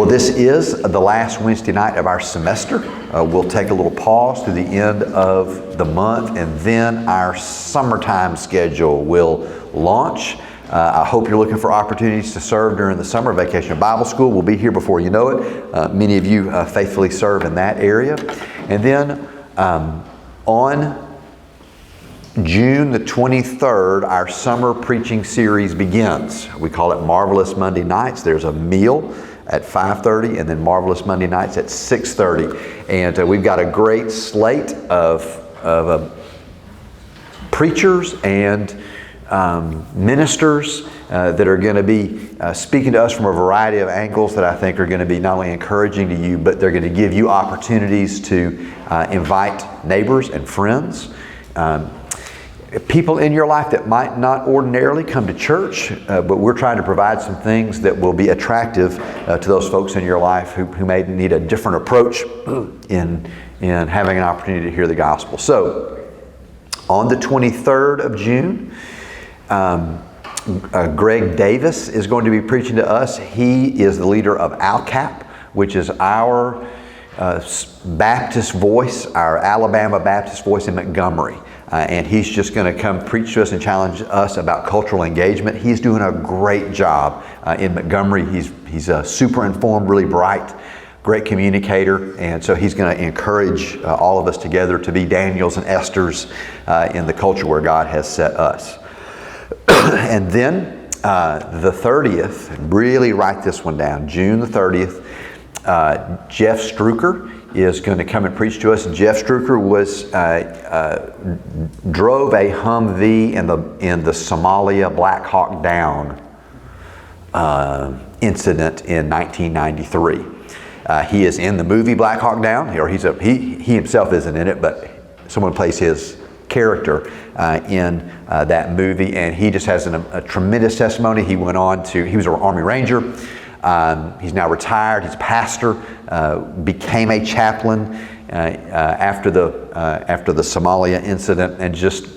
Well, this is the last Wednesday night of our semester. We'll take a little pause through the end of the month, and then our summertime schedule will launch. I hope you're looking for opportunities to serve during the summer. Vacation Bible School will be here before you know it. Many of you faithfully serve in that area. And then on June the 23rd, our summer preaching series begins. We call it Marvelous Monday Nights. There's a meal at 5:30 and then Marvelous Monday Nights at 6:30. And we've got a great slate of preachers and ministers that are going to be speaking to us from a variety of angles that I think are going to be not only encouraging to you, but they're going to give you opportunities to invite neighbors and friends. People in your life that might not ordinarily come to church, but we're trying to provide some things that will be attractive to those folks in your life who may need a different approach in having an opportunity to hear the gospel. So, on the 23rd of June, Greg Davis is going to be preaching to us. He is the leader of ALCAP, which is our Baptist voice, our Alabama Baptist voice in Montgomery. And he's just going to come preach to us and challenge us about cultural engagement. He's doing a great job in Montgomery. He's super informed, really bright, great communicator. And so he's going to encourage all of us together to be Daniels and Esthers in the culture where God has set us. And then the 30th, really write this one down, June the 30th, Jeff Struker is going to come and preach to us. Jeff Struker drove a Humvee in the Somalia Black Hawk Down incident in 1993. He is in the movie Black Hawk Down, or he himself isn't in it, but someone plays his character in that movie, and he just has a tremendous testimony. He was an Army Ranger. He's now retired. He's a pastor. Became a chaplain after the Somalia incident, and just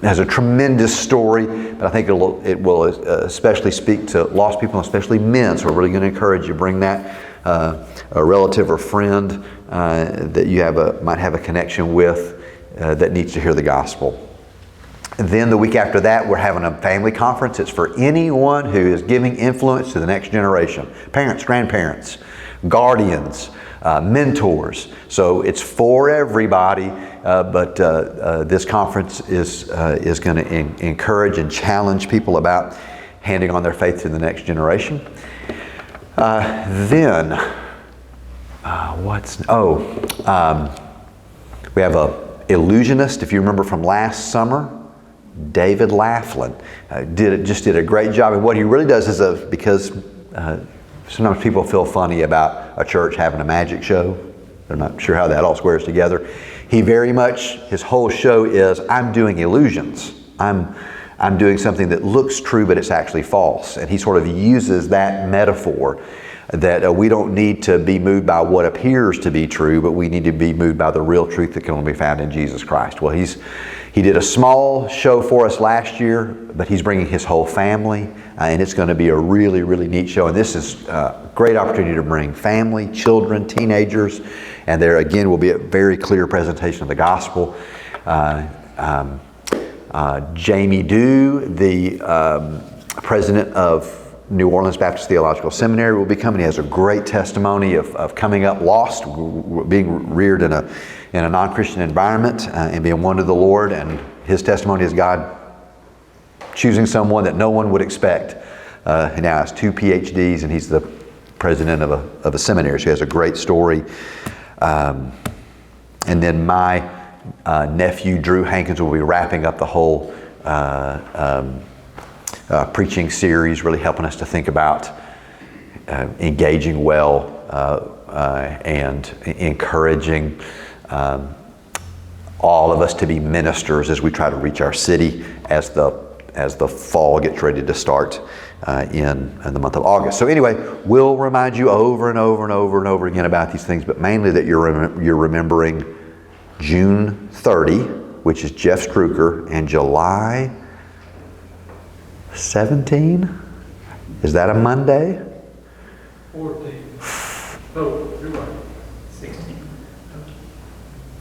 has a tremendous story. But I think it will especially speak to lost people, especially men. So we're really going to encourage you bring that a relative or friend that you might have a connection with that needs to hear the gospel. And then the week after that, we're having a family conference. It's for anyone who is giving influence to the next generation. Parents, grandparents, guardians, mentors. So it's for everybody, but this conference is going to encourage and challenge people about handing on their faith to the next generation. We have a illusionist, if you remember from last summer, David Laughlin did a great job. And what he really does is because sometimes people feel funny about a church having a magic show. They're not sure how that all squares together. His whole show is, I'm doing illusions. I'm doing something that looks true, but it's actually false. And he sort of uses that metaphor that we don't need to be moved by what appears to be true, but we need to be moved by the real truth that can only be found in Jesus Christ. Well, he did a small show for us last year, but he's bringing his whole family, and it's going to be a really, really neat show. And this is a great opportunity to bring family, children, teenagers, and there again will be a very clear presentation of the gospel. Jamie Dew, the president of New Orleans Baptist Theological Seminary, will be coming. He has a great testimony of coming up lost, being reared in a non-Christian environment and being won to the Lord. And his testimony is God choosing someone that no one would expect. He now has 2 PhDs, and he's the president of a seminary, so he has a great story. And then my nephew, Drew Hankins, will be wrapping up the whole preaching series, really helping us to think about engaging well and encouraging all of us to be ministers as we try to reach our city as the fall gets ready to start in the month of August. So anyway, we'll remind you over and over and over and over again about these things, but mainly that you're remembering June 30, which is Jeff Struker, and July 17? Is that a Monday? 14. Oh, you're right. 16.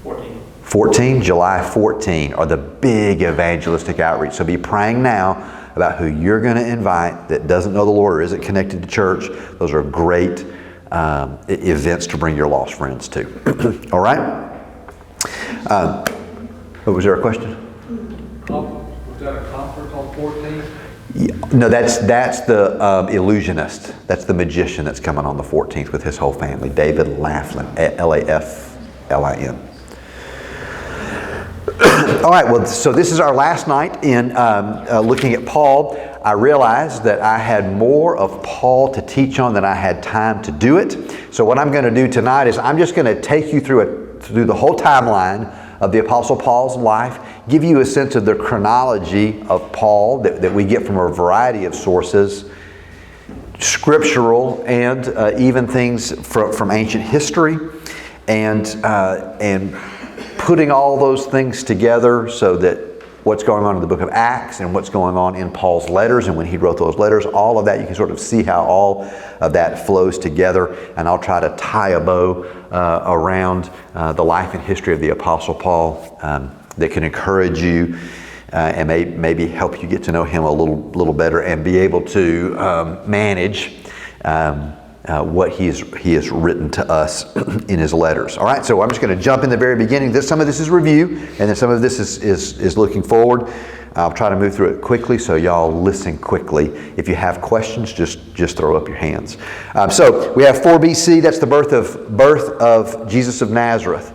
14. 14, July 14 are the big evangelistic outreach. So be praying now about who you're going to invite that doesn't know the Lord or isn't connected to church. Those are great events to bring your lost friends to. All right? Was there a question? Was that a conference on 14? No, that's the illusionist. That's the magician that's coming on the 14th with his whole family. David Laflin, Laflin. All right, well, so this is our last night in looking at Paul. I realized that I had more of Paul to teach on than I had time to do it. So what I'm going to do tonight is I'm just going to take you through the whole timeline of the Apostle Paul's life, give you a sense of the chronology of Paul that we get from a variety of sources, scriptural and even things from ancient history, and putting all those things together so that what's going on in the book of Acts and what's going on in Paul's letters and when he wrote those letters, all of that, you can sort of see how all of that flows together. And I'll try to tie a bow around the life and history of the Apostle Paul that can encourage you and maybe help you get to know him a little better and be able to manage what he has written to us in his letters. All right, so I'm just going to jump in the very beginning. Some of this is review, and then some of this is looking forward. I'll try to move through it quickly, so y'all listen quickly. If you have questions, just throw up your hands. So we have 4 BC. That's the birth of Jesus of Nazareth.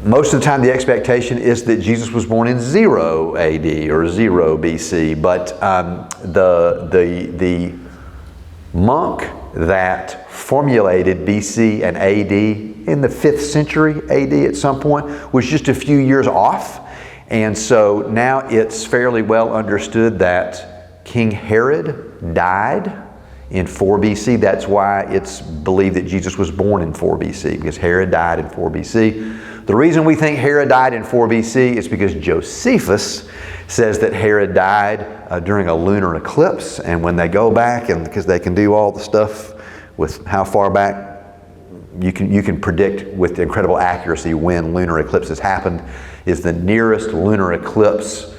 Most of the time, the expectation is that Jesus was born in 0 AD or 0 BC, but the monk that formulated BC and AD in the 5th century AD at some point was just a few years off. And so now it's fairly well understood that King Herod died in 4 BC. That's why it's believed that Jesus was born in 4 BC, because Herod died in 4 BC. The reason we think Herod died in 4 BC is because Josephus says that Herod died during a lunar eclipse, and when they go back, and because they can do all the stuff with how far back you can predict with incredible accuracy when lunar eclipses happened, is the nearest lunar eclipse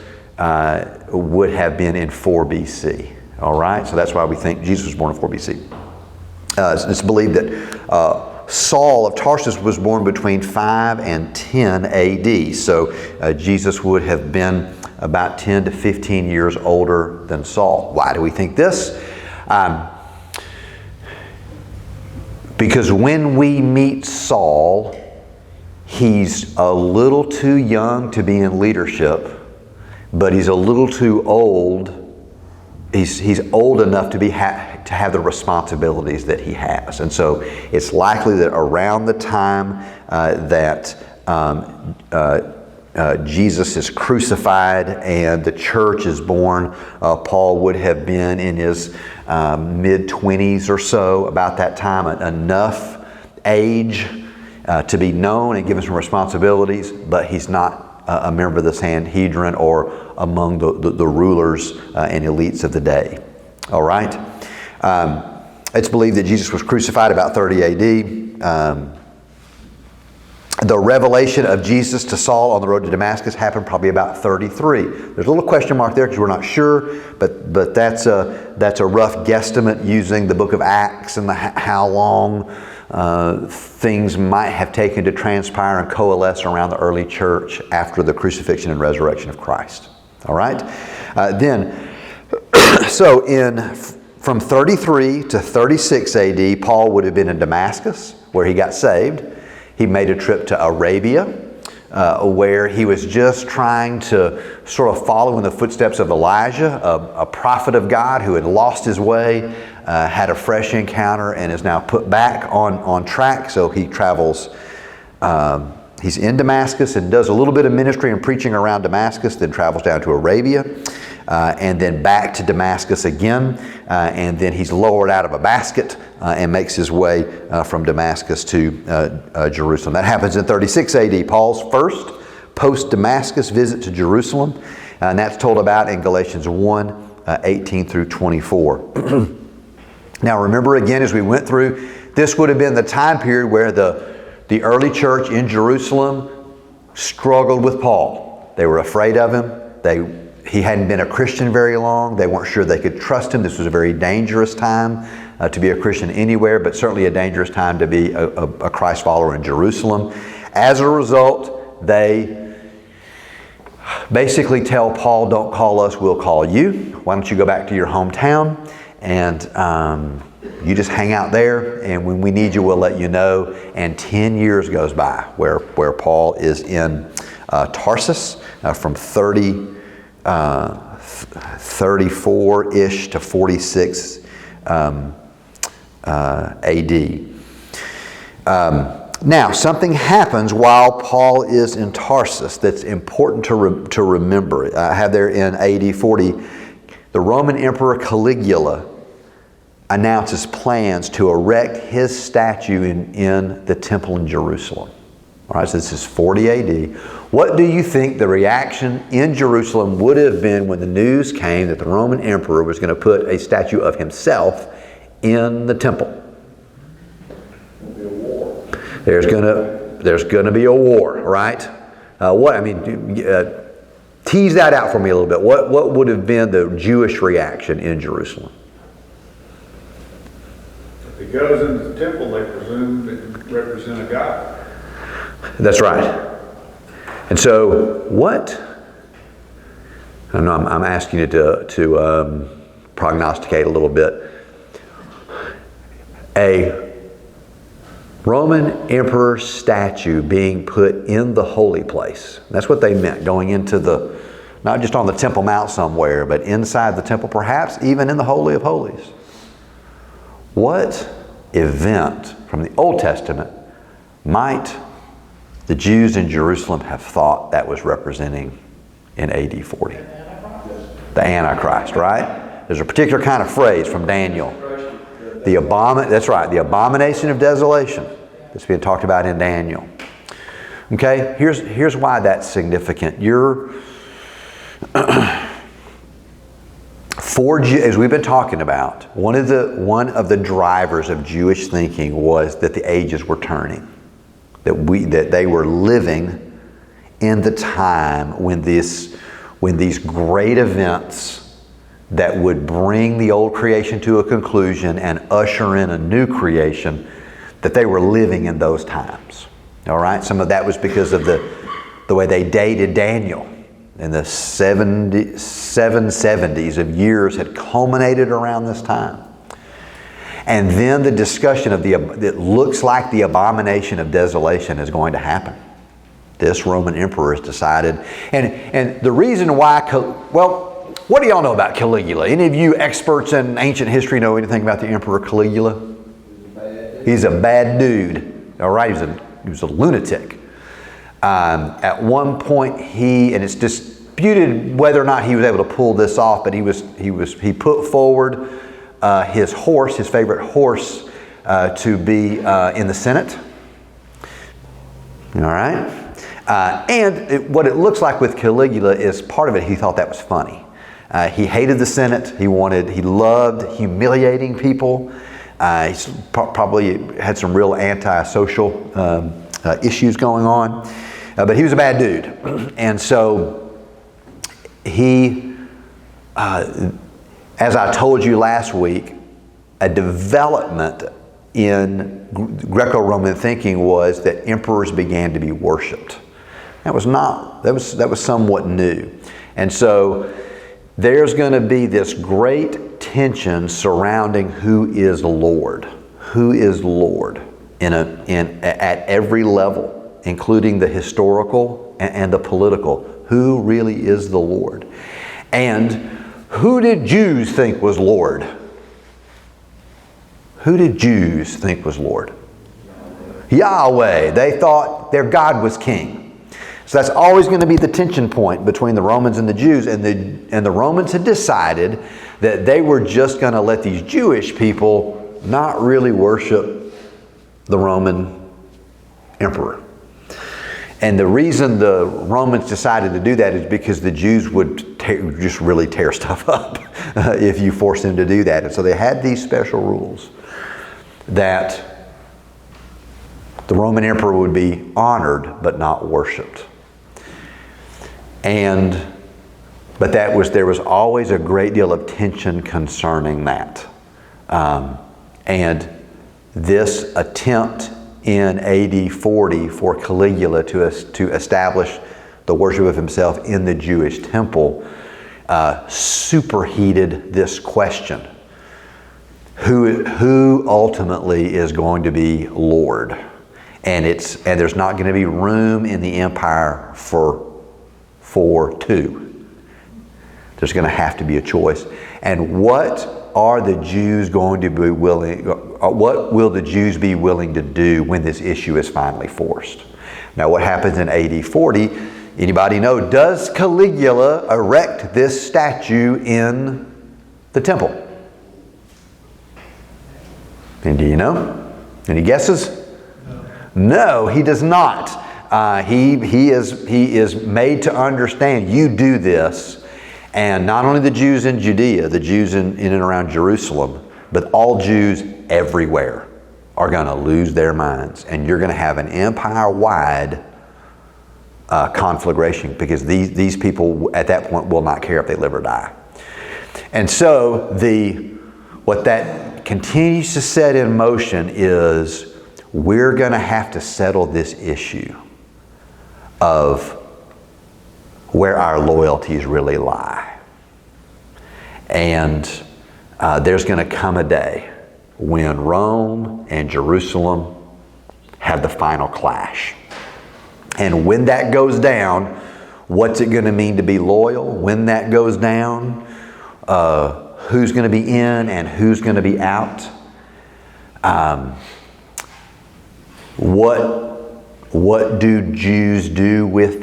would have been in 4 BC. All right, so that's why we think Jesus was born in 4 BC. It's believed that Saul of Tarsus was born between 5 and 10 AD. So Jesus would have been about 10 to 15 years older than Saul. Why do we think this? Because when we meet Saul, he's a little too young to be in leadership, but he's a little too old. He's old enough to have the responsibilities that he has. And so it's likely that around the time that Jesus is crucified and the church is born, Paul would have been in his mid-20s or so, about that time, enough age to be known and given some responsibilities, but he's not a member of the Sanhedrin or among the rulers and elites of the day. All right? It's believed that Jesus was crucified about 30 AD. The revelation of Jesus to Saul on the road to Damascus happened probably about 33. There's a little question mark there because we're not sure, but that's a rough guesstimate using the book of Acts and how long things might have taken to transpire and coalesce around the early church after the crucifixion and resurrection of Christ. All right? So from 33 to 36 AD, Paul would have been in Damascus, where he got saved. He made a trip to Arabia, where he was just trying to sort of follow in the footsteps of Elijah, a prophet of God who had lost his way, had a fresh encounter, and is now put back on track. So he travels, he's in Damascus and does a little bit of ministry and preaching around Damascus, then travels down to Arabia, and then back to Damascus again, and then he's lowered out of a basket and makes his way from Damascus to Jerusalem. That happens in 36 AD, Paul's first post-Damascus visit to Jerusalem, and that's told about in Galatians 1, 18 through 24. Now remember again, as we went through, this would have been the time period where the early church in Jerusalem struggled with Paul. They were afraid of him. He hadn't been a Christian very long. They weren't sure they could trust him. This was a very dangerous time to be a Christian anywhere, but certainly a dangerous time to be a Christ follower in Jerusalem. As a result, they basically tell Paul, don't call us, we'll call you. Why don't you go back to your hometown and you just hang out there, and when we need you, we'll let you know. And 10 years goes by where Paul is in Tarsus from 34-ish to 46 AD. Now, something happens while Paul is in Tarsus that's important to remember. I have there in AD 40, the Roman Emperor Caligula announces plans to erect his statue in the temple in Jerusalem. All right, so this is 40 AD. What do you think the reaction in Jerusalem would have been when the news came that the Roman emperor was going to put a statue of himself in the temple? There's gonna be a war, right? Tease that out for me a little bit. What would have been the Jewish reaction in Jerusalem? If he goes into the temple, they presume it represent a god. That's right. And so what? I know I'm asking you to prognosticate a little bit. A Roman emperor statue being put in the holy place. That's what they meant, going into not just on the Temple Mount somewhere, but inside the temple, perhaps even in the Holy of Holies. What event from the Old Testament might the Jews in Jerusalem have thought that was representing in AD 40? The Antichrist, right? There's a particular kind of phrase from Daniel. That's right, the abomination of desolation that's being talked about in Daniel. Okay, here's why that's significant. As we've been talking about, one of the drivers of Jewish thinking was that the ages were turning, that they were living in the time when these great events that would bring the old creation to a conclusion and usher in a new creation, that they were living in those times. All right? Some of that was because of the way they dated Daniel. And the 770s of years had culminated around this time. And then the discussion of it looks like the abomination of desolation is going to happen. This Roman emperor has decided. And the reason why, what do y'all know about Caligula? Any of you experts in ancient history know anything about the Emperor Caligula? He's a bad dude. All right, he was a lunatic. At one point, and it's disputed whether or not he was able to pull this off, but he put forward his favorite horse, to be in the Senate. All right, what it looks like with Caligula is part of it. He thought that was funny. He hated the Senate. He loved humiliating people. He probably had some real anti-social issues going on. But he was a bad dude. And so he, as I told you last week, a development in Greco-Roman thinking was that emperors began to be worshipped. That was somewhat new. And so there's going to be this great tension surrounding who is Lord. Who is Lord at every level, including the historical and the political. Who really is the Lord? And who did Jews think was Lord? Who did Jews think was Lord? Yahweh. They thought their God was king. So that's always going to be the tension point between the Romans and the Jews. And the Romans had decided that they were just going to let these Jewish people not really worship the Roman emperor. And the reason the Romans decided to do that is because the Jews would just really tear stuff up if you force him to do that. And so they had these special rules that the Roman emperor would be honored but not worshipped. But there was always a great deal of tension concerning that. And this attempt in AD 40 for Caligula to establish the worship of himself in the Jewish temple superheated this question. Who ultimately is going to be Lord? And there's not going to be room in the empire for two. There's going to have to be a choice. And what are the Jews going to be willing? What will the Jews be willing to do when this issue is finally forced? Now, what happens in AD 40? Anybody know? Does Caligula erect this statue in the temple? And do you know? Any guesses? No, he does not. He is made to understand, you do this, and not only the Jews in Judea, the Jews in and around Jerusalem, but all Jews everywhere are going to lose their minds, and you're going to have an empire-wide conflagration, because these people at that point will not care if they live or die. And so what that continues to set in motion is we're going to have to settle this issue of where our loyalties really lie. And there's going to come a day when Rome and Jerusalem have the final clash. And when that goes down, what's it going to mean to be loyal? When that goes down, who's going to be in and who's going to be out? What do Jews do with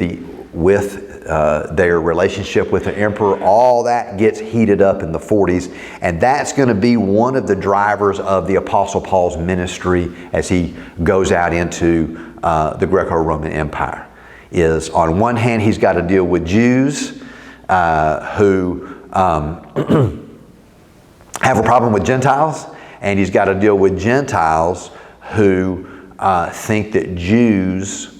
their relationship with the emperor? All that gets heated up in the 40s, and that's going to be one of the drivers of the Apostle Paul's ministry as he goes out into the Greco-Roman Empire. Is on one hand, he's got to deal with Jews who have a problem with Gentiles, and he's got to deal with Gentiles who think that Jews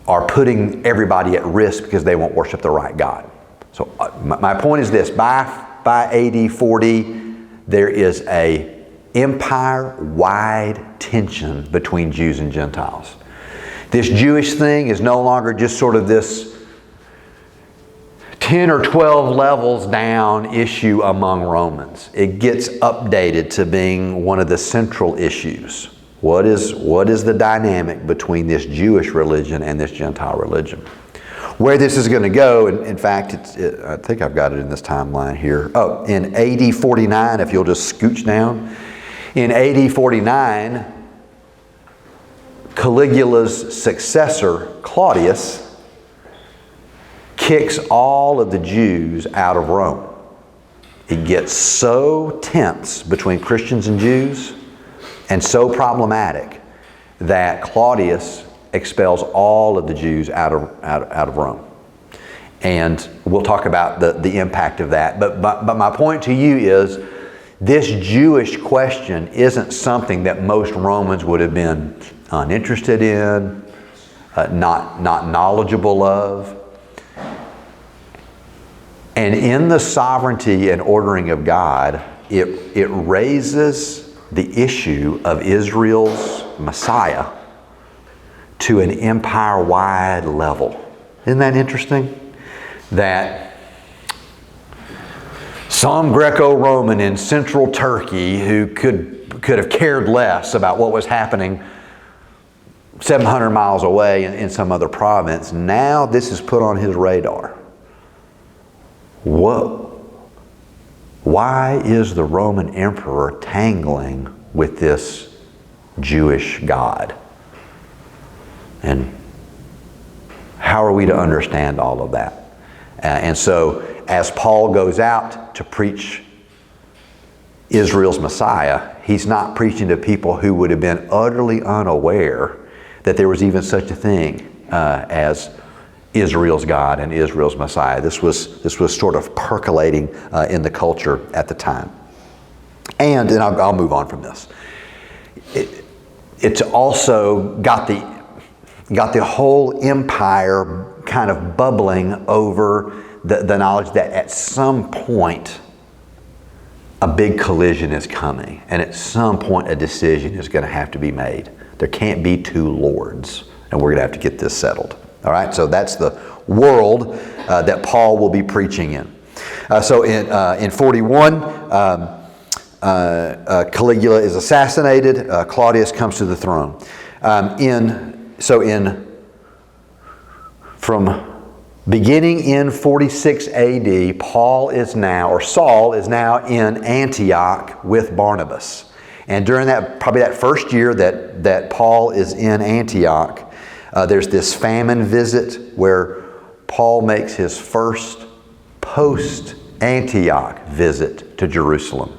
are putting everybody at risk because they won't worship the right God. So my point is this: by AD 40, there is a empire-wide tension between Jews and Gentiles. This Jewish thing is no longer just sort of this 10 or 12 levels down issue among Romans. It gets updated to being one of the central issues. What is the dynamic between this Jewish religion and this Gentile religion? Where this is going to go, in fact, I think I've got it in this timeline here. Oh, in AD 49, if you'll just scooch down. In AD 49, Caligula's successor, Claudius, kicks all of the Jews out of Rome. It gets so tense between Christians and Jews and so problematic that Claudius expels all of the Jews out of Rome. And we'll talk about the impact of that. But my point to you is, this Jewish question isn't something that most Romans would have been uninterested in, not knowledgeable of. And in the sovereignty and ordering of God, it raises the issue of Israel's Messiah to an empire-wide level. Isn't that interesting? That some Greco-Roman in central Turkey who could have cared less about what was happening 700 miles away in some other province, now this is put on his radar. Why is the Roman emperor tangling with this Jewish God? And how are we to understand all of that? And so, as Paul goes out to preach Israel's Messiah, he's not preaching to people who would have been utterly unaware that there was even such a thing as Israel's God and Israel's Messiah. This was sort of percolating in the culture at the time. And I'll move on from this. It's also got the whole empire kind of bubbling over the knowledge that at some point a big collision is coming, and at some point a decision is going to have to be made. There can't be two lords, and we're going to have to get this settled. All right, so that's the world that Paul will be preaching in. So in 41, Caligula is assassinated. Claudius comes to the throne. From beginning in 46 AD, Saul is now in Antioch with Barnabas. And during probably that first year that Paul is in Antioch, there's this famine visit where Paul makes his first post-Antioch visit to Jerusalem.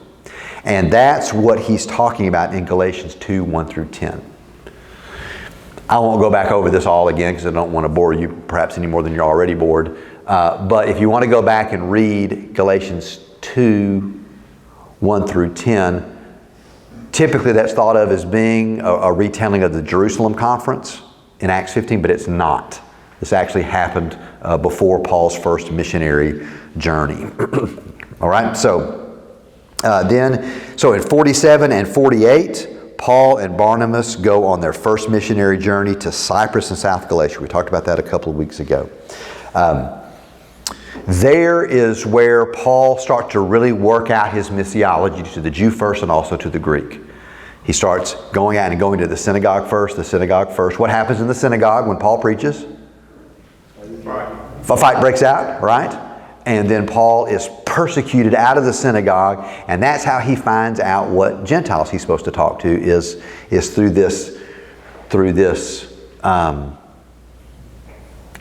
And that's what he's talking about in Galatians 2, 1 through 10. I won't go back over this all again because I don't want to bore you perhaps any more than you're already bored. But if you want to go back and read Galatians 2, 1 through 10, typically that's thought of as being a retelling of the Jerusalem conference in Acts 15, but it's not. This actually happened before Paul's first missionary journey. All right, so in 47 and 48, Paul and Barnabas go on their first missionary journey to Cyprus and South Galatia. We talked about that a couple of weeks ago. There is where Paul starts to really work out his missiology to the Jew first and also to the Greek. He starts going out and going to the synagogue first. What happens in the synagogue when Paul preaches? A fight breaks out, right? And then Paul is persecuted out of the synagogue, and that's how he finds out what Gentiles he's supposed to talk to is through this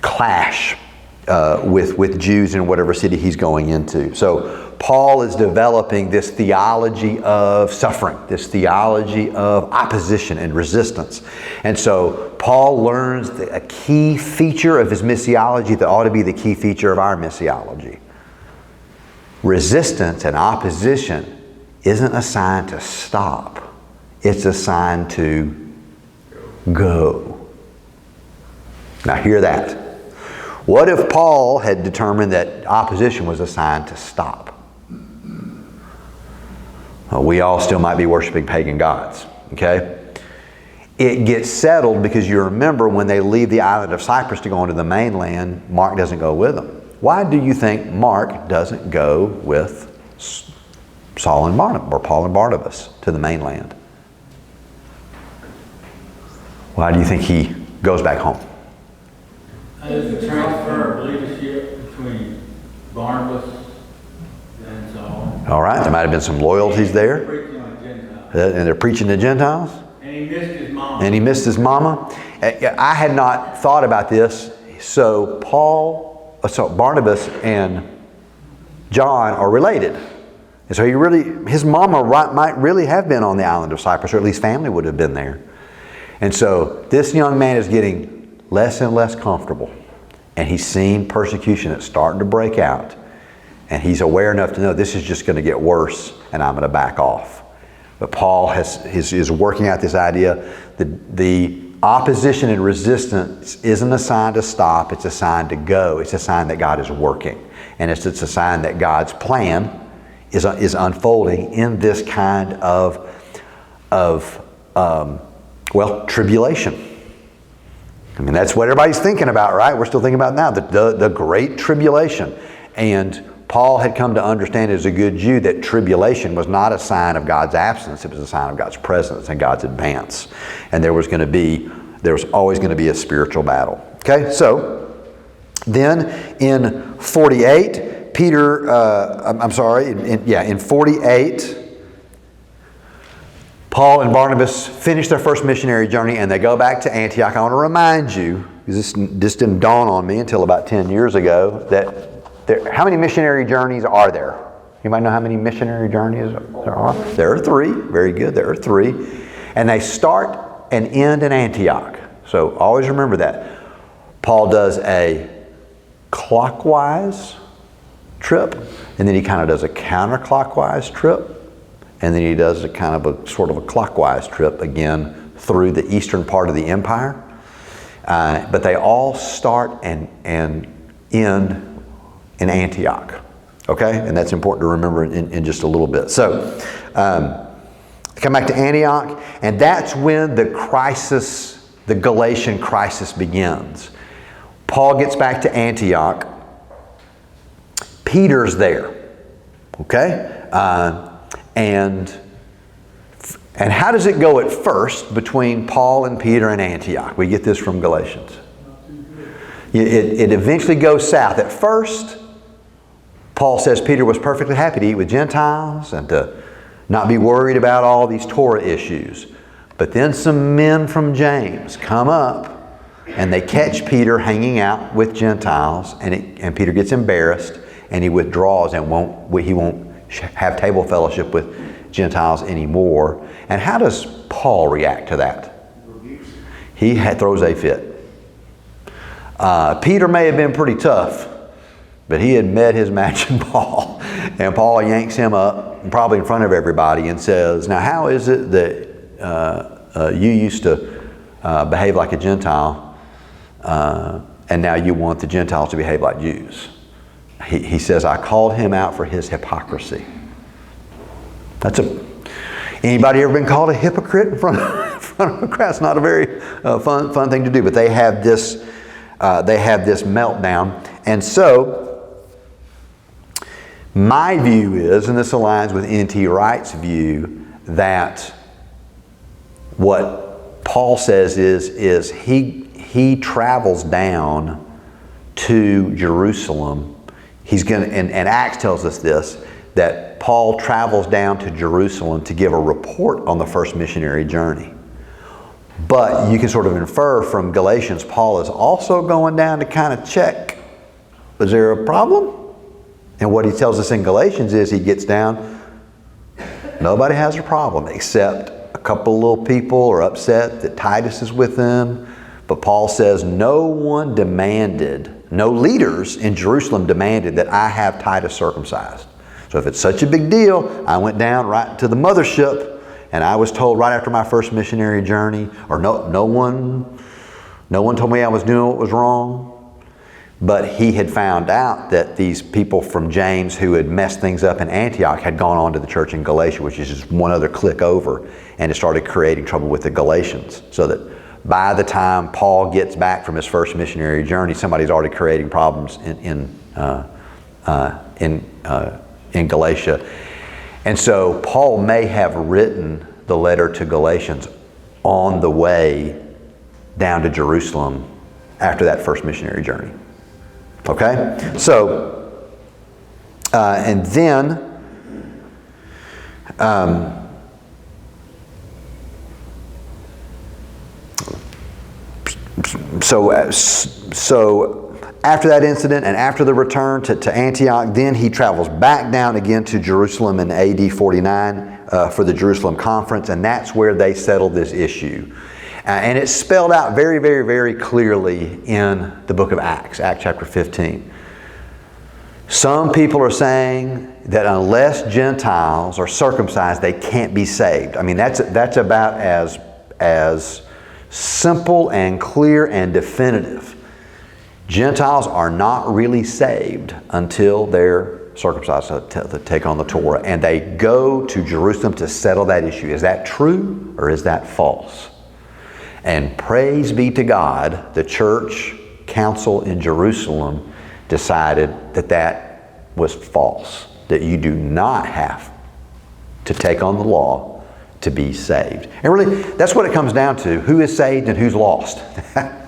clash with Jews in whatever city he's going into. So Paul is developing this theology of suffering, this theology of opposition and resistance. And so Paul learns a key feature of his missiology that ought to be the key feature of our missiology. Resistance and opposition isn't a sign to stop. It's a sign to go. Now hear that. What if Paul had determined that opposition was a sign to stop? Well, we all still might be worshiping pagan gods, okay? It gets settled because you remember when they leave the island of Cyprus to go onto the mainland, Mark doesn't go with them. Why do you think Mark doesn't go with Saul and Barnabas, or Paul and Barnabas, to the mainland? Why do you think he goes back home? There's a transfer of leadership between Barnabas and Saul. All right, there might have been some loyalties there. Preaching on Gentiles. And they're preaching to Gentiles. And he missed his mama. I had not thought about this. So Barnabas and John are related. And so his mama might really have been on the island of Cyprus, or at least family would have been there. And so this young man is getting less and less comfortable. And he's seeing persecution that's starting to break out. And he's aware enough to know this is just going to get worse and I'm going to back off. But Paul is working out this idea that the opposition and resistance isn't a sign to stop, it's a sign to go. It's a sign that God is working. And it's a sign that God's plan is unfolding in this kind of tribulation. I mean, that's what everybody's thinking about, right? We're still thinking about now, the Great Tribulation. And Paul had come to understand as a good Jew that tribulation was not a sign of God's absence, it was a sign of God's presence and God's advance. And there was always going to be a spiritual battle. Okay, so then in 48, in 48, Paul and Barnabas finished their first missionary journey and they go back to Antioch. I want to remind you, because this didn't dawn on me until about 10 years ago, that how many missionary journeys are there? You might know how many missionary journeys there are? There are 3. Very good, there are 3. And they start and end in Antioch. So always remember that. Paul does a clockwise trip, and then he kind of does a counterclockwise trip, and then he does a kind of a sort of a clockwise trip again through the eastern part of the empire. But they all start and end in Antioch. Okay? And that's important to remember in just a little bit. So, come back to Antioch, and that's when the crisis, the Galatian crisis begins. Paul gets back to Antioch. Peter's there. Okay? And how does it go at first between Paul and Peter in Antioch? We get this from Galatians. It eventually goes south. At first, Paul says Peter was perfectly happy to eat with Gentiles and to not be worried about all these Torah issues. But then some men from James come up and they catch Peter hanging out with Gentiles, and Peter gets embarrassed and he withdraws and he won't have table fellowship with Gentiles anymore. And how does Paul react to that? He throws a fit. Peter may have been pretty tough, but he had met his match in Paul. And Paul yanks him up, probably in front of everybody, and says, now how is it that you used to behave like a Gentile, and now you want the Gentiles to behave like Jews? He says, I called him out for his hypocrisy. Anybody ever been called a hypocrite in front of a crowd? It's not a very fun thing to do, but they have this meltdown. And so, my view is, and this aligns with N.T. Wright's view, that what Paul says is he travels down to Jerusalem. He's going to, and Acts tells us this, that Paul travels down to Jerusalem to give a report on the first missionary journey. But you can sort of infer from Galatians, Paul is also going down to kind of check, is there a problem? And what he tells us in Galatians is he gets down, nobody has a problem except a couple little people are upset that Titus is with them. But Paul says no leaders in Jerusalem demanded that I have Titus circumcised. So if it's such a big deal, I went down right to the mothership, and I was told right after my first missionary journey, or no one told me I was doing what was wrong. But he had found out that these people from James who had messed things up in Antioch had gone on to the church in Galatia, which is just one other click over, and it started creating trouble with the Galatians. So that by the time Paul gets back from his first missionary journey, somebody's already creating problems in Galatia. And so Paul may have written the letter to Galatians on the way down to Jerusalem after that first missionary journey. Okay? So, and then, so after that incident and after the return to Antioch, then he travels back down again to Jerusalem in AD 49 for the Jerusalem conference, and that's where they settled this issue. And it's spelled out very, very, very clearly in the book of Acts, Acts chapter 15. Some people are saying that unless Gentiles are circumcised, they can't be saved. I mean, that's about as simple and clear and definitive. Gentiles are not really saved until they're circumcised to take on the Torah. And they go to Jerusalem to settle that issue. Is that true or is that false? And praise be to God, the church council in Jerusalem decided that was false. That you do not have to take on the law to be saved. And really, that's what it comes down to. Who is saved and who's lost?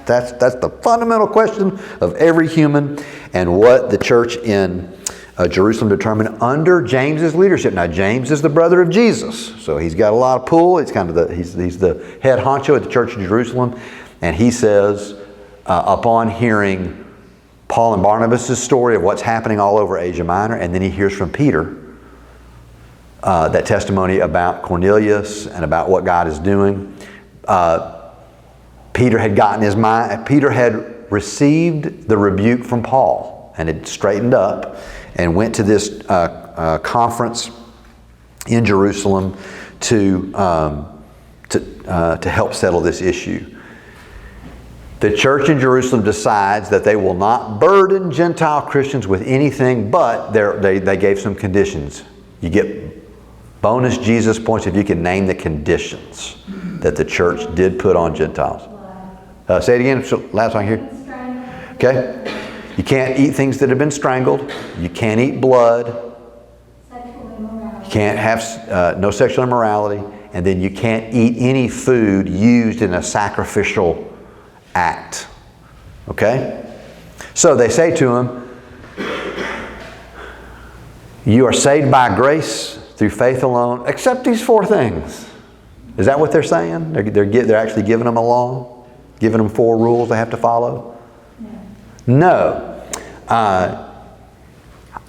That's the fundamental question of every human, and what the church in Jerusalem determined under James's leadership. Now, James is the brother of Jesus, so he's got a lot of pull. It's kind of he's the head honcho at the church of Jerusalem, and he says, upon hearing Paul and Barnabas' story of what's happening all over Asia Minor, and then he hears from Peter that testimony about Cornelius and about what God is doing. Peter had gotten his mind. Peter had received the rebuke from Paul. and had straightened up and went to this conference in Jerusalem to help settle this issue. The church in Jerusalem decides that they will not burden Gentile Christians with anything, but they gave some conditions. You get bonus Jesus points if you can name the conditions that the church did put on Gentiles. Say it again, so loud so I can hear. Okay? You can't eat things that have been strangled. You can't eat blood. You can't have no sexual immorality. And then you can't eat any food used in a sacrificial act. Okay? So they say to him, you are saved by grace through faith alone, except these 4 things. Is that what they're saying? They're actually giving them a law? Giving them 4 rules they have to follow? No.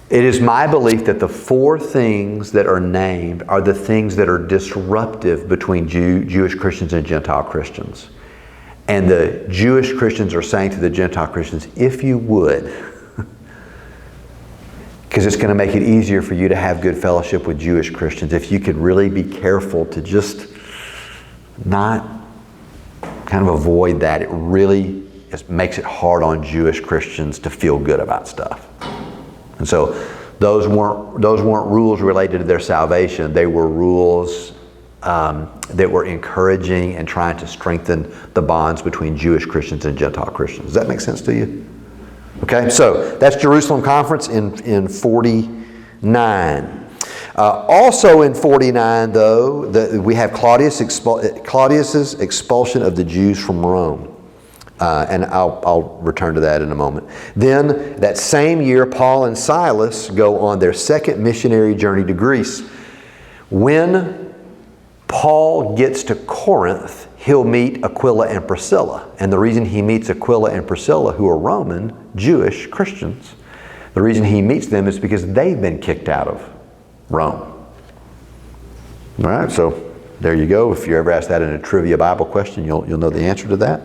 It is my belief that the 4 things that are named are the things that are disruptive between Jewish Christians and Gentile Christians. And the Jewish Christians are saying to the Gentile Christians, if you would, because it's going to make it easier for you to have good fellowship with Jewish Christians, if you could really be careful to just not kind of avoid that. It really makes it hard on Jewish Christians to feel good about stuff. And so those weren't rules related to their salvation. They were rules that were encouraging and trying to strengthen the bonds between Jewish Christians and Gentile Christians. Does that make sense to you? Okay, so that's Jerusalem Conference in 49. Also in 49, though, we have Claudius's expulsion of the Jews from Rome. And I'll return to that in a moment. Then, that same year, Paul and Silas go on their second missionary journey to Greece. When Paul gets to Corinth, he'll meet Aquila and Priscilla. And the reason he meets Aquila and Priscilla, who are Roman, Jewish Christians, the reason he meets them is because they've been kicked out of Rome. All right, so there you go. If you're ever asked that in a trivia Bible question, you'll know the answer to that.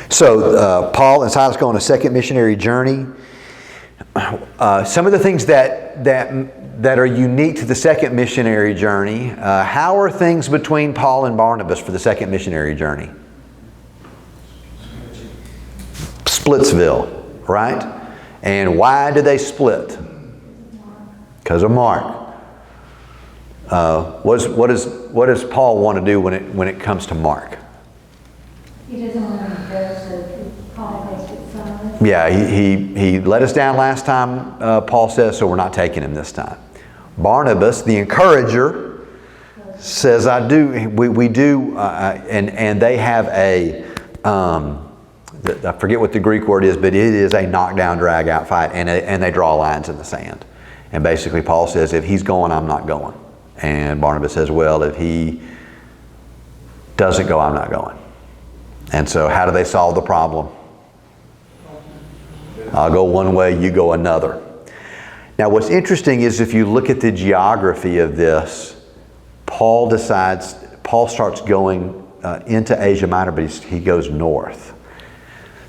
So Paul and Silas go on a second missionary journey. Some of the things that are unique to the second missionary journey. How are things between Paul and Barnabas for the second missionary journey? Splitsville, right? And why did they split? Because of Mark. What does Paul want to do when it comes to Mark? He doesn't want to go, so Paul goes with someone. Yeah, he let us down last time, Paul says, so we're not taking him this time. Barnabas, the encourager, says, I do, we do, and they have I forget what the Greek word is, but it is a knockdown, drag out fight, and they draw lines in the sand. And basically Paul says, if he's going, I'm not going. And Barnabas says, well, if he doesn't go, I'm not going. And so how do they solve the problem? I'll go one way, you go another. Now what's interesting is if you look at the geography of this, Paul starts going into Asia Minor, but he goes north.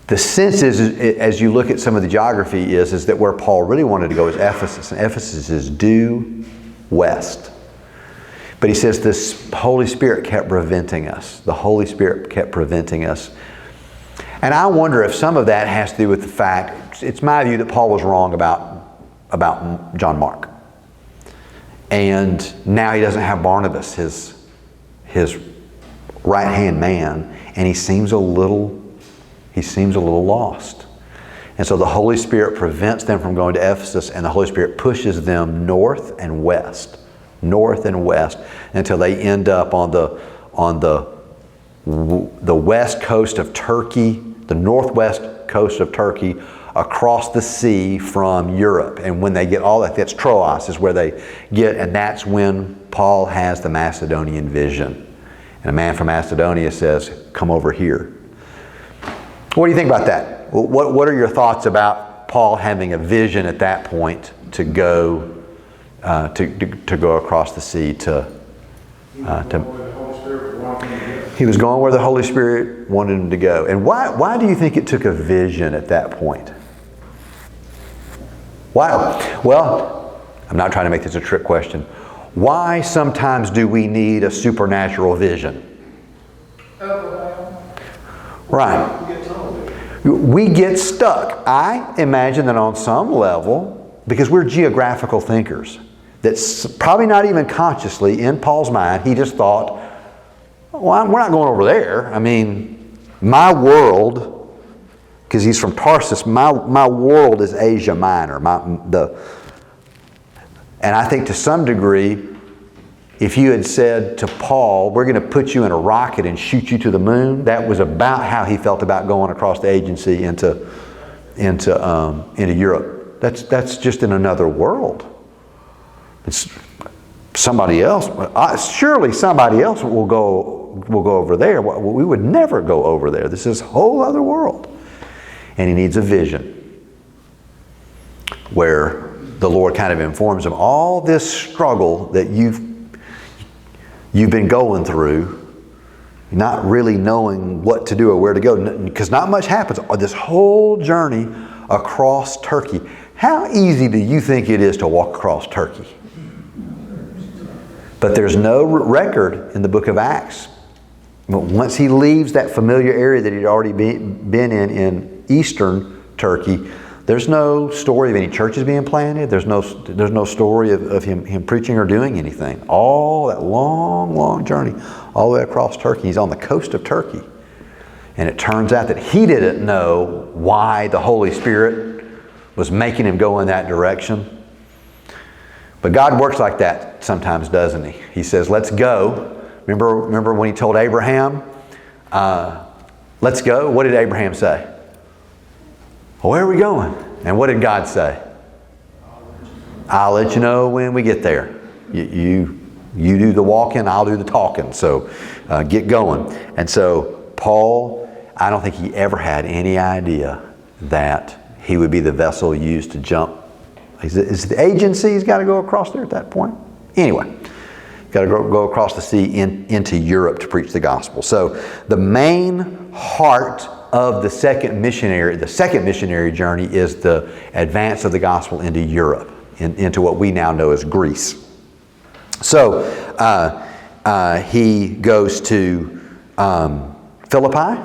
The sense is, as you look at some of the geography, is that where Paul really wanted to go is Ephesus. And Ephesus is due west. But he says this Holy Spirit kept preventing us. The Holy Spirit kept preventing us. And I wonder if some of that has to do with the fact, it's my view that Paul was wrong about John Mark. And now he doesn't have Barnabas, his right-hand man, and he seems a little lost. And so the Holy Spirit prevents them from going to Ephesus, and the Holy Spirit pushes them north and west until they end up on the west coast of Turkey, the northwest coast of Turkey, across the sea from Europe. And when they get all that's Troas is where they get, and that's when Paul has the Macedonian vision. And a man from Macedonia says, come over here. What do you think about that? What are your thoughts about Paul having a vision at that point to go to go across the sea to He was going where the Holy Spirit wanted him to go. And why do you think it took a vision at that point? Why? Well, I'm not trying to make this a trick question. Why sometimes do we need a supernatural vision? Right. We get stuck. I imagine that on some level, because we're geographical thinkers, that's probably not even consciously in Paul's mind, he just thought, well, we're not going over there. I mean, my world, because he's from Tarsus, my world is Asia Minor. And I think to some degree, if you had said to Paul, we're going to put you in a rocket and shoot you to the moon, that was about how he felt about going across the agency into Europe. That's just in another world. It's somebody else. Surely somebody else will go over there. We would never go over there. This is a whole other world. And he needs a vision where the Lord kind of informs him, all this struggle that you've been going through, not really knowing what to do or where to go, because not much happens. This whole journey across Turkey. How easy do you think it is to walk across Turkey? But there's no record in the book of Acts. But once he leaves that familiar area that he'd already been in eastern Turkey, there's no story of any churches being planted. There's no story of him preaching or doing anything. All that long journey, all the way across Turkey. He's on the coast of Turkey. And it turns out that he didn't know why the Holy Spirit was making him go in that direction. But God works like that sometimes, doesn't he? He says, let's go. Remember when he told Abraham, let's go? What did Abraham say? Well, where are we going? And what did God say? I'll let you know when we get there. You do the walking, I'll do the talking. So get going. And so Paul, I don't think he ever had any idea that he would be the vessel used to jump. Is the agency's got to go across there at that point? Anyway, got to go across the sea into Europe to preach the gospel. So the main heart of the second missionary journey is the advance of the gospel into Europe, into what we now know as Greece. So he goes to Philippi,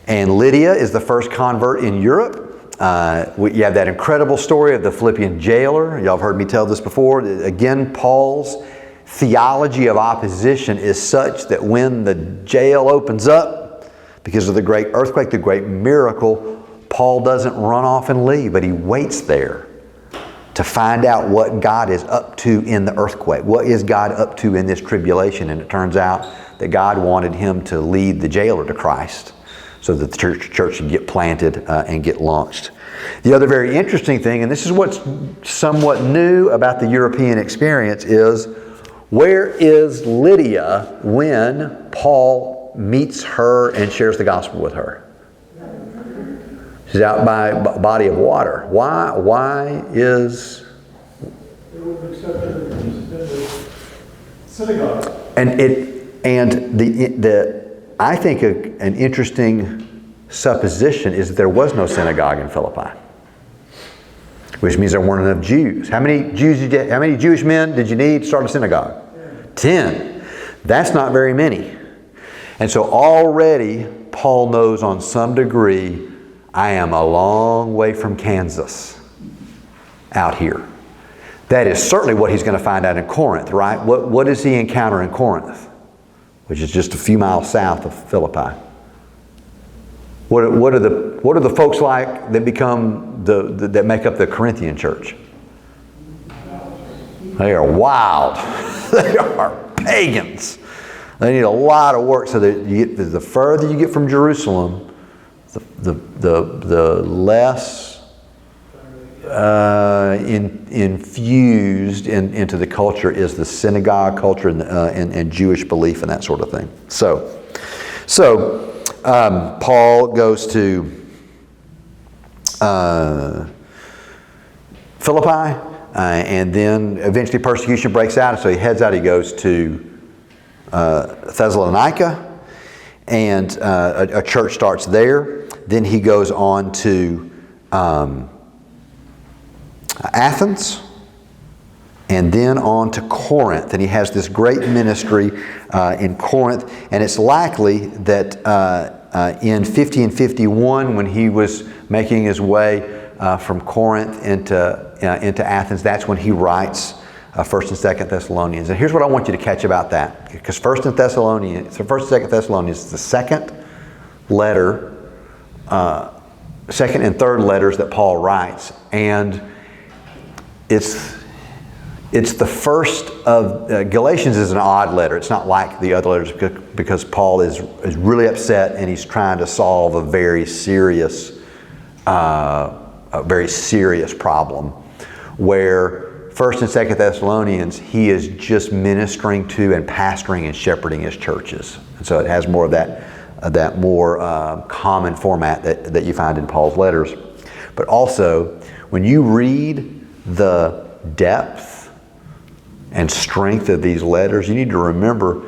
and Lydia is the first convert in Europe. You have that incredible story of the Philippian jailer. Y'all have heard me tell this before. Again, Paul's theology of opposition is such that when the jail opens up, because of the great earthquake, the great miracle, Paul doesn't run off and leave, but he waits there to find out what God is up to in the earthquake. What is God up to in this tribulation? And it turns out that God wanted him to lead the jailer to Christ so that the church should get planted and get launched. The other very interesting thing, and this is what's somewhat new about the European experience, is where is Lydia when Paul meets her and shares the gospel with her? She's out by a body of water. Why is... They wouldn't accept her in the synagogue. I think an interesting supposition is that there was no synagogue in Philippi, which means there weren't enough Jews. How many Jewish men did you need to start a synagogue? 10. That's not very many. And so already Paul knows on some degree, I am a long way from Kansas out here. That is certainly what he's going to find out in Corinth, right? What does he encounter in Corinth? Which is just a few miles south of Philippi. What are the folks like that become that make up the Corinthian church? They are wild. They are pagans. They need a lot of work. So that the further you get from Jerusalem, the less infused into the culture is the synagogue culture and Jewish belief and that sort of thing. So Paul goes to Philippi, and then eventually persecution breaks out, and so he heads out. He goes to Thessalonica, and a church starts there. Then he goes on to Athens, and then on to Corinth. And he has this great ministry in Corinth. And it's likely that in 50 and 51, when he was making his way from Corinth into Athens, that's when he writes 1st and 2nd Thessalonians. And here's what I want you to catch about that. Because 1st and 2nd Thessalonians is the second letter, second and third letters that Paul writes. And it's the first of, Galatians is an odd letter. It's not like the other letters because Paul is really upset and he's trying to solve a very serious problem. Where 1st and 2nd Thessalonians, he is just ministering to and pastoring and shepherding his churches. And so it has more of that more common format that you find in Paul's letters. But also, when you read the depth and strength of these letters, you need to remember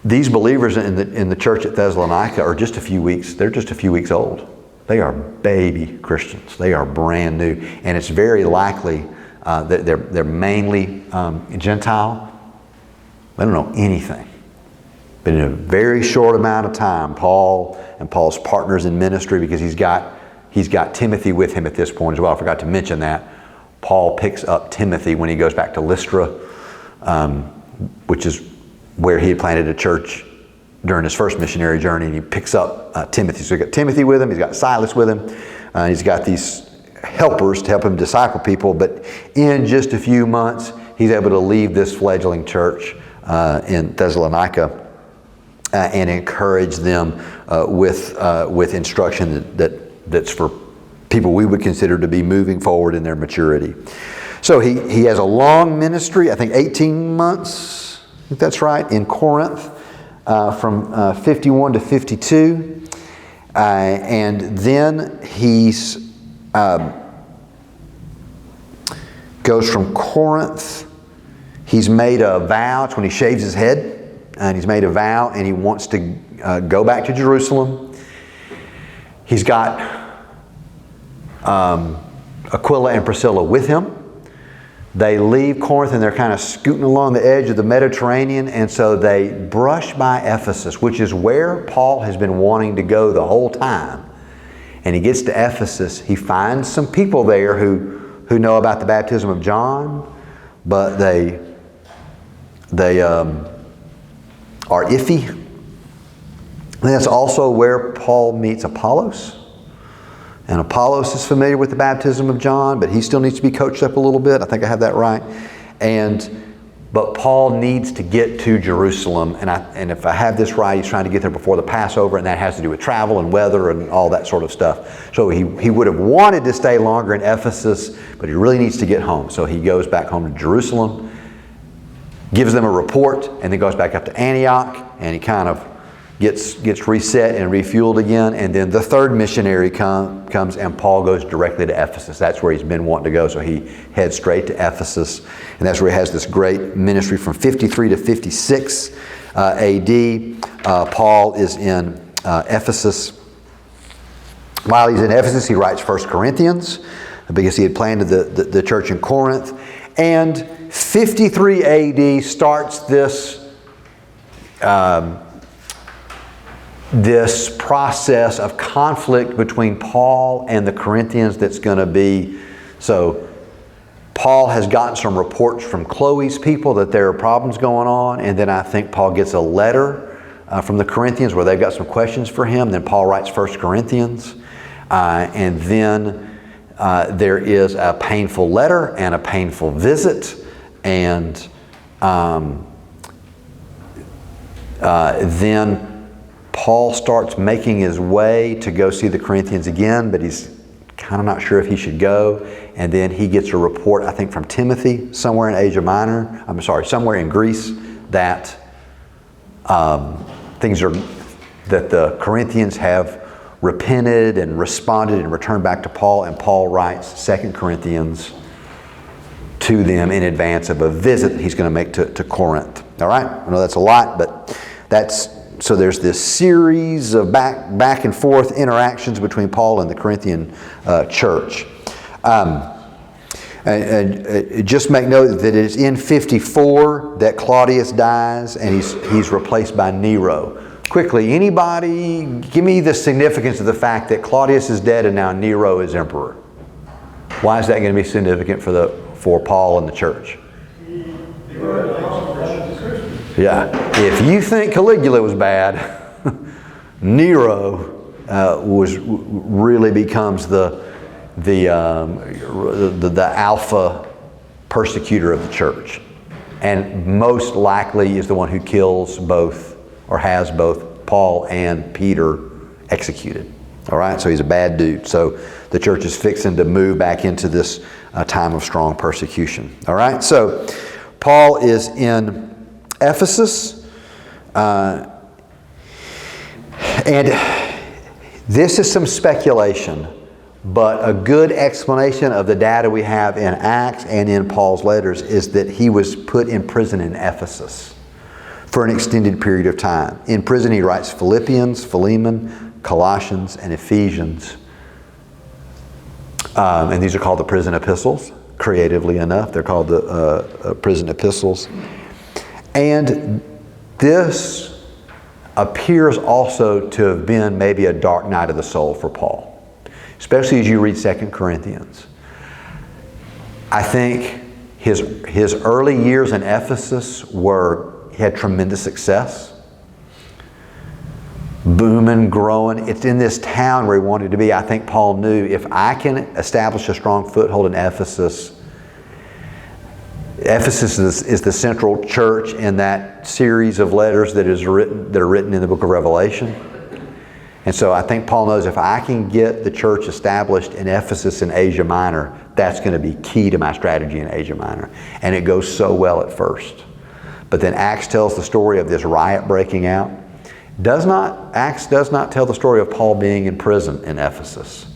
these believers in the church at Thessalonica are just a few weeks. They're just a few weeks old. They are baby Christians. They are brand new, and it's very likely that they're mainly Gentile. They don't know anything. But in a very short amount of time, Paul and Paul's partners in ministry, because he's got Timothy with him at this point as well. I forgot to mention that. Paul picks up Timothy when he goes back to Lystra, which is where he had planted a church during his first missionary journey, and he picks up Timothy. So he's got Timothy with him, he's got Silas with him, he's got these helpers to help him disciple people, but in just a few months, he's able to leave this fledgling church in Thessalonica and encourage them with instruction that's for people we would consider to be moving forward in their maturity. So he has a long ministry, I think 18 months, I think that's right, in Corinth, from 51 to 52. And then he's goes from Corinth. He's made a vow. It's when he shaves his head. And he's made a vow and he wants to go back to Jerusalem. He's got Aquila and Priscilla with him. They leave Corinth and they're kind of scooting along the edge of the Mediterranean, and so they brush by Ephesus, which is where Paul has been wanting to go the whole time. And he gets to Ephesus. He finds some people there who know about the baptism of John, but they are iffy. And that's also where Paul meets Apollos. And Apollos is familiar with the baptism of John, but he still needs to be coached up a little bit. I think I have that right. But Paul needs to get to Jerusalem. And if I have this right, he's trying to get there before the Passover, and that has to do with travel and weather and all that sort of stuff. So he would have wanted to stay longer in Ephesus, but he really needs to get home. So he goes back home to Jerusalem, gives them a report, and then goes back up to Antioch, and he kind of gets reset and refueled again. And then the third missionary comes, and Paul goes directly to Ephesus. That's where he's been wanting to go. So he heads straight to Ephesus. And that's where he has this great ministry from 53 to 56 AD. Paul is in Ephesus. While he's in Ephesus, he writes 1 Corinthians because he had planted the church in Corinth. And 53 AD starts this process of conflict between Paul and the Corinthians that's going to be, so Paul has gotten some reports from Chloe's people that there are problems going on, and then I think Paul gets a letter from the Corinthians where they've got some questions for him. Then Paul writes 1 Corinthians, and then there is a painful letter and a painful visit, and then Paul starts making his way to go see the Corinthians again, but he's kind of not sure if he should go. And then he gets a report, I think, from Timothy somewhere in Asia Minor. Somewhere in Greece, that that the Corinthians have repented and responded and returned back to Paul. And Paul writes 2 Corinthians to them in advance of a visit that he's going to make to Corinth. All right? I know that's a lot, but so there's this series of back and forth interactions between Paul and the Corinthian church. And just make note that it's in 54 that Claudius dies, and he's replaced by Nero. Quickly, anybody give me the significance of the fact that Claudius is dead and now Nero is emperor? Why is that going to be significant for Paul and the church? Yeah, if you think Caligula was bad, Nero really becomes the alpha persecutor of the church, and most likely is the one who kills both, or has both Paul and Peter executed. All right, so he's a bad dude. So the church is fixing to move back into this time of strong persecution. All right, so Paul is in Ephesus, and this is some speculation, but a good explanation of the data we have in Acts and in Paul's letters is that he was put in prison in Ephesus for an extended period of time. In prison he writes Philippians, Philemon, Colossians, and Ephesians. And these are called the prison epistles, creatively enough. They're called the prison epistles. And this appears also to have been maybe a dark night of the soul for Paul, especially as you read 2 Corinthians. I think his early years in Ephesus he had tremendous success. Booming, growing. It's in this town where he wanted to be. I think Paul knew, if I can establish a strong foothold in Ephesus is the central church in that series of letters that are written in the book of Revelation. And so I think Paul knows, if I can get the church established in Ephesus in Asia Minor, that's going to be key to my strategy in Asia Minor. And it goes so well at first. But then Acts tells the story of this riot breaking out. Acts does not tell the story of Paul being in prison in Ephesus,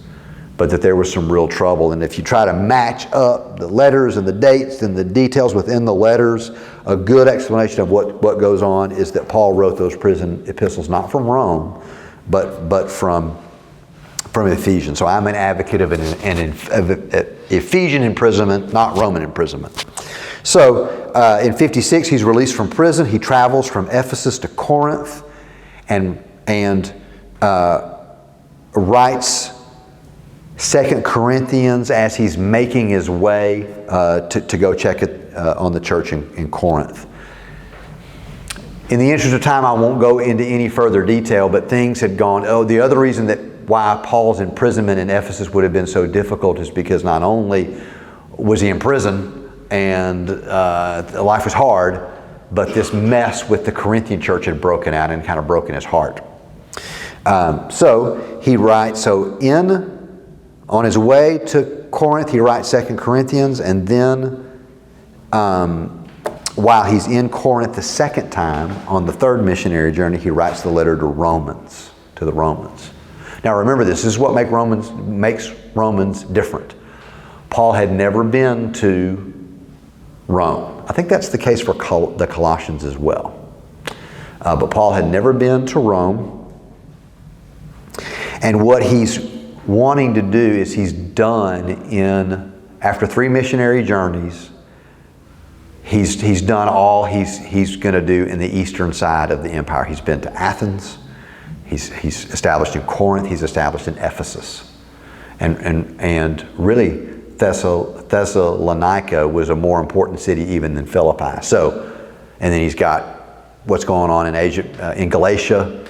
but that there was some real trouble. And if you try to match up the letters and the dates and the details within the letters, a good explanation of what goes on is that Paul wrote those prison epistles not from Rome, but from Ephesians. So I'm an advocate of an Ephesian imprisonment, not Roman imprisonment. So in 56, he's released from prison. He travels from Ephesus to Corinth and writes 2 Corinthians as he's making his way to go check it on the church in Corinth. In the interest of time, I won't go into any further detail, but things had gone. The other reason that why Paul's imprisonment in Ephesus would have been so difficult is because not only was he in prison and life was hard, but this mess with the Corinthian church had broken out and kind of broken his heart. So he writes, on his way to Corinth, he writes 2 Corinthians, and then while he's in Corinth the second time, on the third missionary journey, he writes the letter to the Romans. Now remember this is what makes Romans different. Paul had never been to Rome. I think that's the case for the Colossians as well. But Paul had never been to Rome. And what he's wanting to do is he's done after 3 missionary journeys, he's done all he's going to do in the eastern side of the empire. He's been to Athens. He's established in Corinth. He's established in Ephesus. And really, Thessalonica was a more important city even than Philippi. So, and then he's got what's going on in Asia, in Galatia.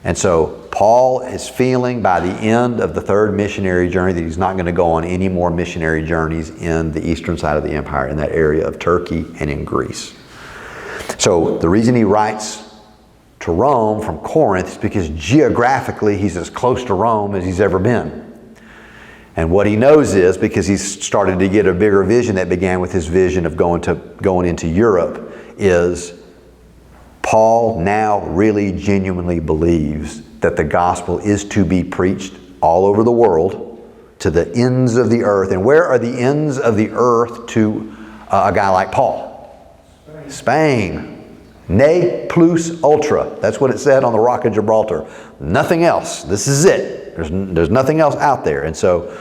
And so Paul is feeling by the end of the third missionary journey that he's not going to go on any more missionary journeys in the eastern side of the empire, in that area of Turkey and in Greece. So the reason he writes to Rome from Corinth is because geographically he's as close to Rome as he's ever been. And what he knows is, because he's started to get a bigger vision that began with his vision of going into Europe, is Paul now really genuinely believes that the gospel is to be preached all over the world to the ends of the earth. And where are the ends of the earth to a guy like Paul? Spain. Ne plus ultra. That's what it said on the Rock of Gibraltar. Nothing else. This is it. There's nothing else out there. And so,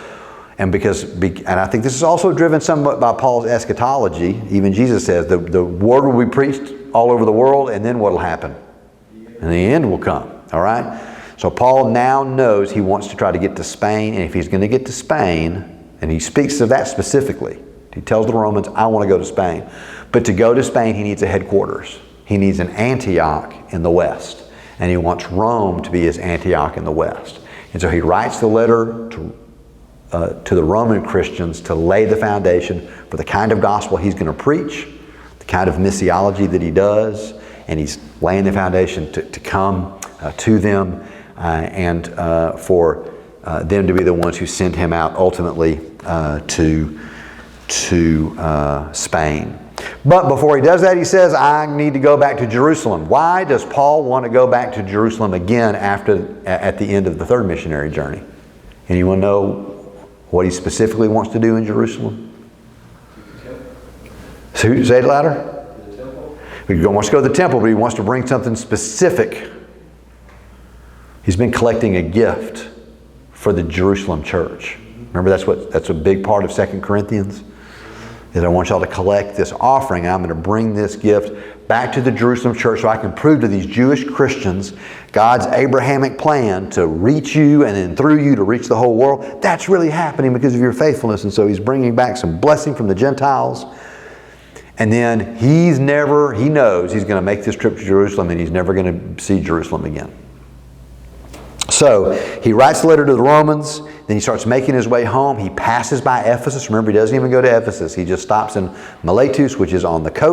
and I think this is also driven somewhat by Paul's eschatology. Even Jesus says the word will be preached all over the world, and then what will happen? And the end will come. All right? So Paul now knows he wants to try to get to Spain, and if he's going to get to Spain, and he speaks of that specifically, he tells the Romans, I want to go to Spain. But to go to Spain, he needs a headquarters. He needs an Antioch in the west. And he wants Rome to be his Antioch in the west. And so he writes the letter to the Roman Christians to lay the foundation for the kind of gospel he's going to preach, the kind of missiology that he does, and he's laying the foundation to come to them and for them to be the ones who send him out ultimately to Spain. But before he does that, he says, I need to go back to Jerusalem. Why does Paul want to go back to Jerusalem again at the end of the third missionary journey? Anyone know what he specifically wants to do in Jerusalem? Say it louder. He wants to go to the temple, but he wants to bring something specific. He's been collecting a gift for the Jerusalem church. Remember, that's a big part of 2 Corinthians. Is I want y'all to collect this offering. I'm going to bring this gift back to the Jerusalem church so I can prove to these Jewish Christians God's Abrahamic plan to reach you and then through you to reach the whole world. That's really happening because of your faithfulness. And so he's bringing back some blessing from the Gentiles. And then he knows he's going to make this trip to Jerusalem and he's never going to see Jerusalem again. So he writes the letter to the Romans, then he starts making his way home. He passes by Ephesus. Remember, he doesn't even go to Ephesus. He just stops in Miletus, which is on the coast.